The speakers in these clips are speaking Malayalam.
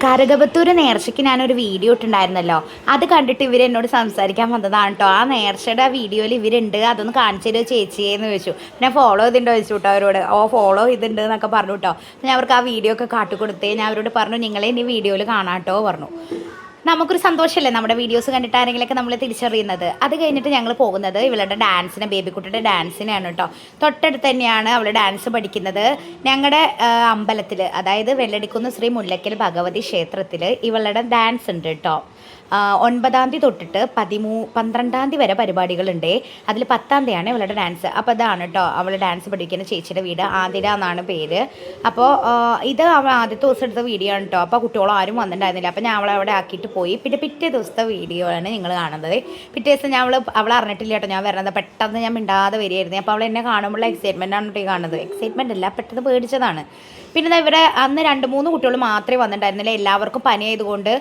കരകപത്തൂർ നേർച്ചയ്ക്ക് ഞാനൊരു വീഡിയോ ഇട്ടുണ്ടായിരുന്നല്ലോ, അത് കണ്ടിട്ട് ഇവരെന്നോട് സംസാരിക്കാൻ വന്നതാണ് കേട്ടോ. ആ നേർച്ചയുടെ വീഡിയോയിൽ ഇവരുണ്ട്, അതൊന്ന് കാണിച്ചു തരുമോ ചേച്ചിയെന്ന് ചോദിച്ചു. ഞാൻ ഫോളോ ചെയ്തിട്ടുണ്ടോ ചോദിച്ചു കേട്ടോ അവരോട്. ഫോളോ ചെയ്തിട്ടുണ്ട് എന്നൊക്കെ പറഞ്ഞു കേട്ടോ. ഞാൻ അവർക്ക് ആ വീഡിയോ ഒക്കെ കാട്ടിക്കൊടുത്തേ. ഞാൻ അവരോട് പറഞ്ഞു നിങ്ങളെ ഇനി വീഡിയോയിൽ കാണാട്ടോ പറഞ്ഞു. നമുക്കൊരു സന്തോഷമല്ലേ നമ്മുടെ വീഡിയോസ് കണ്ടിട്ട് ആരെങ്കിലൊക്കെ നമ്മൾ തിരിച്ചറിയുന്നത്. അത് കഴിഞ്ഞിട്ട് ഞങ്ങൾ പോകുന്നത് ഇവളുടെ ഡാൻസിന്, ബേബിക്കുട്ടിയുടെ ഡാൻസിനാണ് കേട്ടോ. തൊട്ടടുത്ത് തന്നെയാണ് അവൾ ഡാൻസ് പഠിക്കുന്നത്. ഞങ്ങളുടെ അമ്പലത്തിൽ, അതായത് വെള്ളടിക്കുന്ന് ശ്രീ മുല്ലക്കൽ ഭഗവതി ക്ഷേത്രത്തിൽ ഇവളുടെ ഡാൻസ് ഉണ്ട് കേട്ടോ. 9-ാം തീയതി തൊട്ടിട്ട് 12-ാം തീയതി വരെ പരിപാടികളുണ്ട്. അതിൽ 10-ാം തീയതിയാണ് ഇവളുടെ ഡാൻസ്. അപ്പോൾ അതാണ് കേട്ടോ അവൾ ഡാൻസ് പഠിക്കുന്ന ചേച്ചിയുടെ വീട്. ആതിര എന്നാണ് പേര്. അപ്പോൾ ഇത് അവൾ ആദ്യത്തെ ദിവസം എടുത്ത വീഡിയോ ആണ് കേട്ടോ. അപ്പോൾ കുട്ടികളും ആരും വന്നിട്ടുണ്ടായിരുന്നില്ല. അപ്പോൾ ഞാൻ അവളെ അവിടെ ആക്കിയിട്ട് പോയി. പിന്നെ പിറ്റേ ദിവസത്തെ വീഡിയോ ആണ് നിങ്ങൾ കാണുന്നത്. പിറ്റേ ദിവസം ഞാൻ അവൾ അറിഞ്ഞിട്ടില്ല കേട്ടോ ഞാൻ വരുന്നത്. പെട്ടെന്ന് ഞാൻ മിണ്ടാതെ വരികയായിരുന്നു. അപ്പോൾ അവൾ എന്നെ കാണുമ്പോഴുള്ള എക്സൈറ്റ്മെൻ്റ് ആണ് കേട്ടോ കാണുന്നത്. എക്സൈറ്റ്മെൻ്റ് അല്ല, പെട്ടെന്ന് പേടിച്ചതാണ്. പിന്നെ ഇവരെ അന്ന് 2-3 കുട്ടികൾ മാത്രമേ വന്നിട്ടുണ്ടായിരുന്നില്ല. എല്ലാവർക്കും പനി ആയതുകൊണ്ട്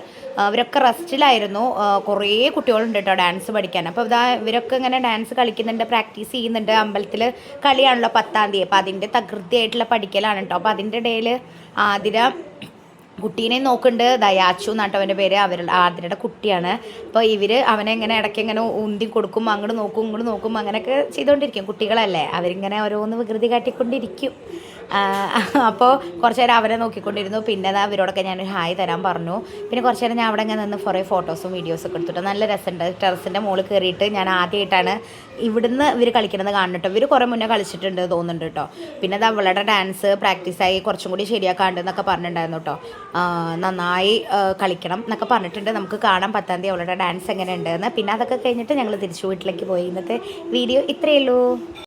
അവരൊക്കെ റെസ്റ്റിലായിരുന്നു. കുറേ കുട്ടികളുണ്ട് കേട്ടോ ഡാൻസ് പഠിക്കാൻ. അപ്പോൾ ഇവരൊക്കെ ഇങ്ങനെ ഡാൻസ് കളിക്കുന്നുണ്ട്, പ്രാക്ടീസ് ചെയ്യുന്നുണ്ട്. അമ്പലത്തിൽ കളിയാണല്ലോ 10-ാം തീയതി. അപ്പോൾ അതിൻ്റെ തകൃതിയായിട്ടുള്ള പഠിക്കലാണ് കേട്ടോ. അപ്പോൾ അതിൻ്റെ ഇടയിൽ ആതിര കുട്ടീനെ നോക്കുന്നുണ്ട്. ദയാച്ചു എന്നാട്ടോ അവൻ്റെ പേര്. ആതിരയുടെ കുട്ടിയാണ്. അപ്പോൾ അവനെ ഇങ്ങനെ ഇടയ്ക്ക് ഇങ്ങനെ ഉന്തി കൊടുക്കും, അങ്ങോട്ട് നോക്കും ഇങ്ങോട്ട് നോക്കും, അങ്ങനെയൊക്കെ ചെയ്തുകൊണ്ടിരിക്കും. കുട്ടികളല്ലേ, അവരിങ്ങനെ ഓരോന്ന് വികൃതി കാട്ടിക്കൊണ്ടിരിക്കും. അപ്പോൾ കുറച്ച് നേരം അവരെ നോക്കിക്കൊണ്ടിരുന്നു. പിന്നെ അവരോടൊക്കെ ഞാൻ ഹായ് തരാൻ പറഞ്ഞു. പിന്നെ കുറച്ച് നേരം ഞാൻ അവിടെ ഇങ്ങനെ നിന്ന് കുറേ ഫോട്ടോസും വീഡിയോസൊക്കെ എടുത്തിട്ട് നല്ല രസമുണ്ട്. ടെറസിൻ്റെ മുകളിൽ കയറിയിട്ട് ഞാൻ ആദ്യമായിട്ടാണ് ഇവിടുന്ന് ഇവർ കളിക്കുന്നത് കാണുന്നുട്ടോ. ഇവർ കുറേ മുന്നേ കളിച്ചിട്ടുണ്ട് തോന്നുന്നുണ്ട് കേട്ടോ. പിന്നെ അവളുടെ ഡാൻസ് പ്രാക്ടീസായി കുറച്ചും കൂടി ശരിയാക്കാണ്ട് എന്നൊക്കെ പറഞ്ഞിട്ടുണ്ടായിരുന്നു കേട്ടോ. നന്നായി കളിക്കണം എന്നൊക്കെ പറഞ്ഞിട്ടുണ്ട്. നമുക്ക് കാണാം 10-ാം തീയതി അവളുടെ ഡാൻസ് എങ്ങനെ ഉണ്ടെന്ന്. പിന്നെ അതൊക്കെ കഴിഞ്ഞിട്ട് ഞങ്ങൾ തിരിച്ചു വീട്ടിലേക്ക് പോയി. ഇന്നത്തെ വീഡിയോ ഇത്രയേ ഉള്ളൂ.